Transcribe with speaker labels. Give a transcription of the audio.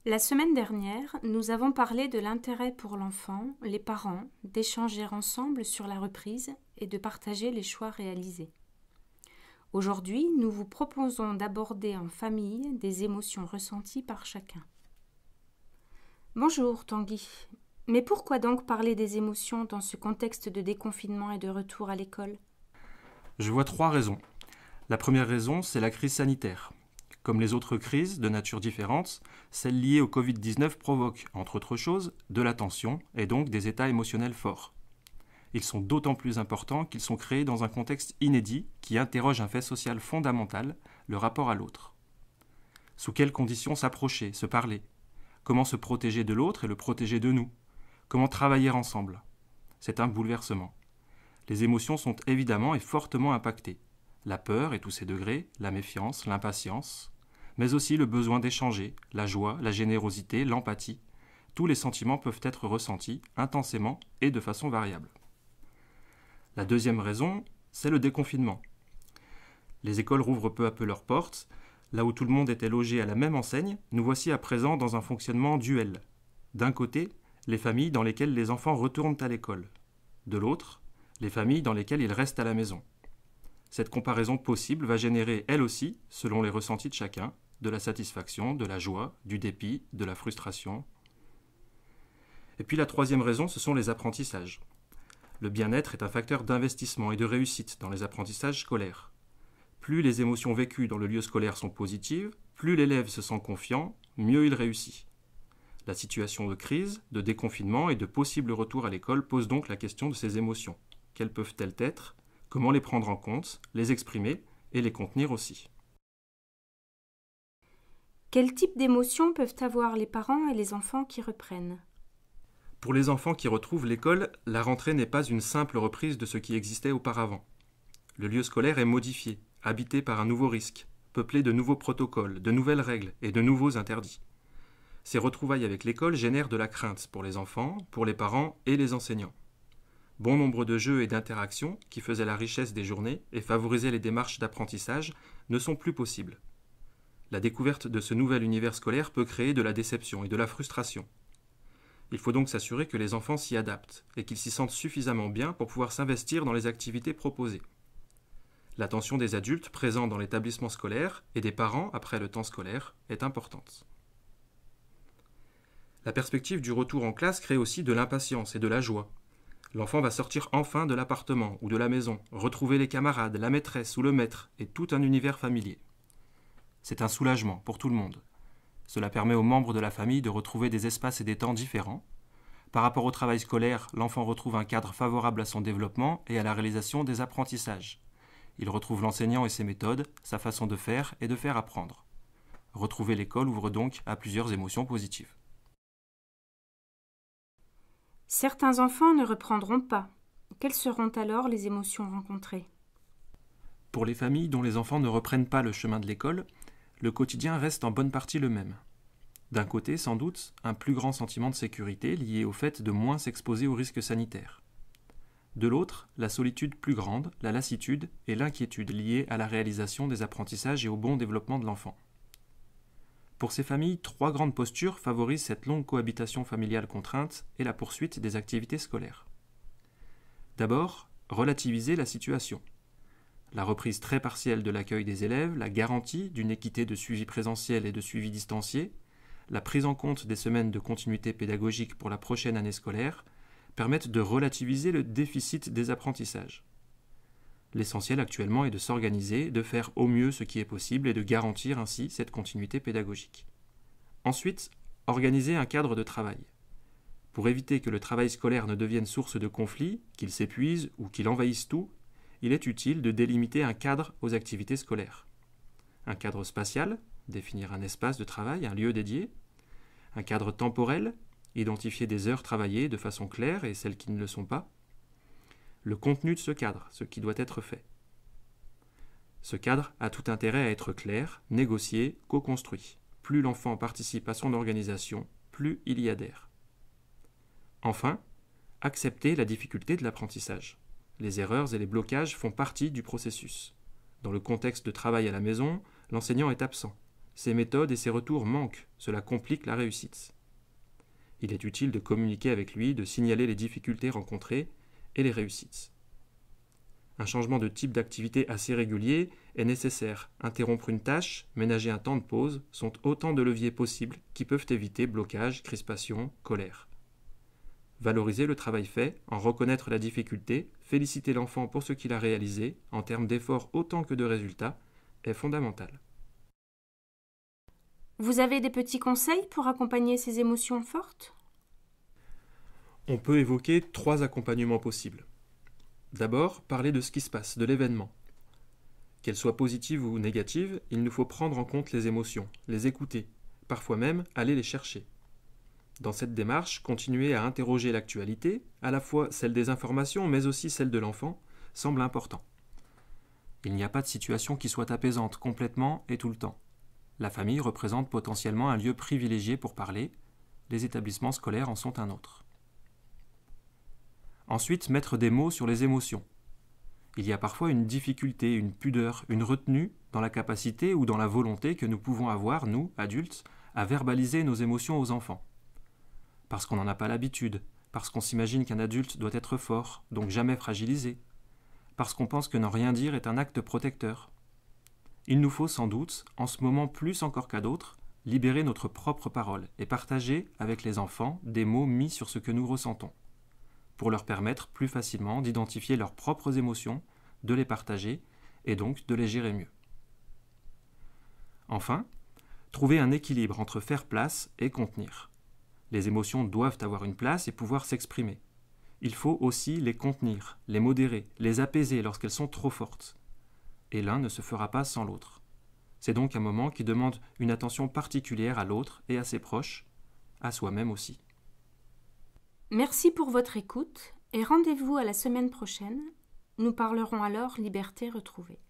Speaker 1: La semaine dernière, nous avons parlé de l'intérêt pour l'enfant, les parents, d'échanger ensemble sur la reprise et de partager les choix réalisés. Aujourd'hui, nous vous proposons d'aborder en famille des émotions ressenties par chacun. Bonjour Tanguy, mais pourquoi donc parler des émotions dans ce contexte de déconfinement et de retour à l'école ?
Speaker 2: Je vois trois raisons. La première raison, c'est la crise sanitaire. Comme les autres crises de nature différente, celle liée au Covid-19 provoque, entre autres choses, de la tension et donc des états émotionnels forts. Ils sont d'autant plus importants qu'ils sont créés dans un contexte inédit qui interroge un fait social fondamental, le rapport à l'autre. Sous quelles conditions s'approcher, se parler ? Comment se protéger de l'autre et le protéger de nous ? Comment travailler ensemble ? C'est un bouleversement. Les émotions sont évidemment et fortement impactées. La peur et tous ses degrés, la méfiance, l'impatience, mais aussi le besoin d'échanger, la joie, la générosité, l'empathie. Tous les sentiments peuvent être ressentis intensément et de façon variable. La deuxième raison, c'est le déconfinement. Les écoles rouvrent peu à peu leurs portes. Là où tout le monde était logé à la même enseigne, nous voici à présent dans un fonctionnement duel. D'un côté, les familles dans lesquelles les enfants retournent à l'école. De l'autre, les familles dans lesquelles ils restent à la maison. Cette comparaison possible va générer, elle aussi, selon les ressentis de chacun, de la satisfaction, de la joie, du dépit, de la frustration. Et puis la troisième raison, ce sont les apprentissages. Le bien-être est un facteur d'investissement et de réussite dans les apprentissages scolaires. Plus les émotions vécues dans le lieu scolaire sont positives, plus l'élève se sent confiant, mieux il réussit. La situation de crise, de déconfinement et de possible retour à l'école pose donc la question de ces émotions. Quelles peuvent-elles être ? Comment les prendre en compte, les exprimer et les contenir aussi.
Speaker 1: Quel type d'émotions peuvent avoir les parents et les enfants qui reprennent ?
Speaker 2: Pour les enfants qui retrouvent l'école, la rentrée n'est pas une simple reprise de ce qui existait auparavant. Le lieu scolaire est modifié, habité par un nouveau risque, peuplé de nouveaux protocoles, de nouvelles règles et de nouveaux interdits. Ces retrouvailles avec l'école génèrent de la crainte pour les enfants, pour les parents et les enseignants. Bon nombre de jeux et d'interactions qui faisaient la richesse des journées et favorisaient les démarches d'apprentissage ne sont plus possibles. La découverte de ce nouvel univers scolaire peut créer de la déception et de la frustration. Il faut donc s'assurer que les enfants s'y adaptent et qu'ils s'y sentent suffisamment bien pour pouvoir s'investir dans les activités proposées. L'attention des adultes présents dans l'établissement scolaire et des parents après le temps scolaire est importante. La perspective du retour en classe crée aussi de l'impatience et de la joie. L'enfant va sortir enfin de l'appartement ou de la maison, retrouver les camarades, la maîtresse ou le maître et tout un univers familier. C'est un soulagement pour tout le monde. Cela permet aux membres de la famille de retrouver des espaces et des temps différents. Par rapport au travail scolaire, l'enfant retrouve un cadre favorable à son développement et à la réalisation des apprentissages. Il retrouve l'enseignant et ses méthodes, sa façon de faire et de faire apprendre. Retrouver l'école ouvre donc à plusieurs émotions positives.
Speaker 1: Certains enfants ne reprendront pas. Quelles seront alors les émotions rencontrées ?
Speaker 2: Pour les familles dont les enfants ne reprennent pas le chemin de l'école, le quotidien reste en bonne partie le même. D'un côté, sans doute, un plus grand sentiment de sécurité lié au fait de moins s'exposer aux risques sanitaires. De l'autre, la solitude plus grande, la lassitude et l'inquiétude liées à la réalisation des apprentissages et au bon développement de l'enfant. Pour ces familles, trois grandes postures favorisent cette longue cohabitation familiale contrainte et la poursuite des activités scolaires. D'abord, relativiser la situation. La reprise très partielle de l'accueil des élèves, la garantie d'une équité de suivi présentiel et de suivi distancié, la prise en compte des semaines de continuité pédagogique pour la prochaine année scolaire permettent de relativiser le déficit des apprentissages. L'essentiel actuellement est de s'organiser, de faire au mieux ce qui est possible et de garantir ainsi cette continuité pédagogique. Ensuite, organiser un cadre de travail. Pour éviter que le travail scolaire ne devienne source de conflits, qu'il s'épuise ou qu'il envahisse tout, il est utile de délimiter un cadre aux activités scolaires. Un cadre spatial, définir un espace de travail, un lieu dédié. Un cadre temporel, identifier des heures travaillées de façon claire et celles qui ne le sont pas. Le contenu de ce cadre, ce qui doit être fait. Ce cadre a tout intérêt à être clair, négocié, co-construit. Plus l'enfant participe à son organisation, plus il y adhère. Enfin, accepter la difficulté de l'apprentissage. Les erreurs et les blocages font partie du processus. Dans le contexte de travail à la maison, l'enseignant est absent. ses méthodes et ses retours manquent, cela complique la réussite. Il est utile de communiquer avec lui, de signaler les difficultés rencontrées et les réussites. Un changement de type d'activité assez régulier est nécessaire. Interrompre une tâche, ménager un temps de pause sont autant de leviers possibles qui peuvent éviter blocage, crispation, colère. Valoriser le travail fait, en reconnaître la difficulté, féliciter l'enfant pour ce qu'il a réalisé, en termes d'efforts autant que de résultats, est fondamental.
Speaker 1: Vous avez des petits conseils pour accompagner ces émotions fortes ?
Speaker 2: On peut évoquer 3 accompagnements possibles. D'abord, parler de ce qui se passe, de l'événement. Qu'elles soient positives ou négatives, il nous faut prendre en compte les émotions, les écouter, parfois même aller les chercher. Dans cette démarche, continuer à interroger l'actualité, à la fois celle des informations mais aussi celle de l'enfant, semble important. Il n'y a pas de situation qui soit apaisante complètement et tout le temps. La famille représente potentiellement un lieu privilégié pour parler, les établissements scolaires en sont un autre. Ensuite, mettre des mots sur les émotions. Il y a parfois une difficulté, une pudeur, une retenue dans la capacité ou dans la volonté que nous pouvons avoir, nous, adultes, à verbaliser nos émotions aux enfants. Parce qu'on n'en a pas l'habitude, parce qu'on s'imagine qu'un adulte doit être fort, donc jamais fragilisé, parce qu'on pense que n'en rien dire est un acte protecteur. Il nous faut sans doute, en ce moment plus encore qu'à d'autres, libérer notre propre parole et partager avec les enfants des mots mis sur ce que nous ressentons, pour leur permettre plus facilement d'identifier leurs propres émotions, de les partager et donc de les gérer mieux. Enfin, trouver un équilibre entre faire place et contenir. Les émotions doivent avoir une place et pouvoir s'exprimer. Il faut aussi les contenir, les modérer, les apaiser lorsqu'elles sont trop fortes. Et l'un ne se fera pas sans l'autre. C'est donc un moment qui demande une attention particulière à l'autre et à ses proches, à soi-même aussi.
Speaker 1: Merci pour votre écoute et rendez-vous à la semaine prochaine. Nous parlerons alors liberté retrouvée.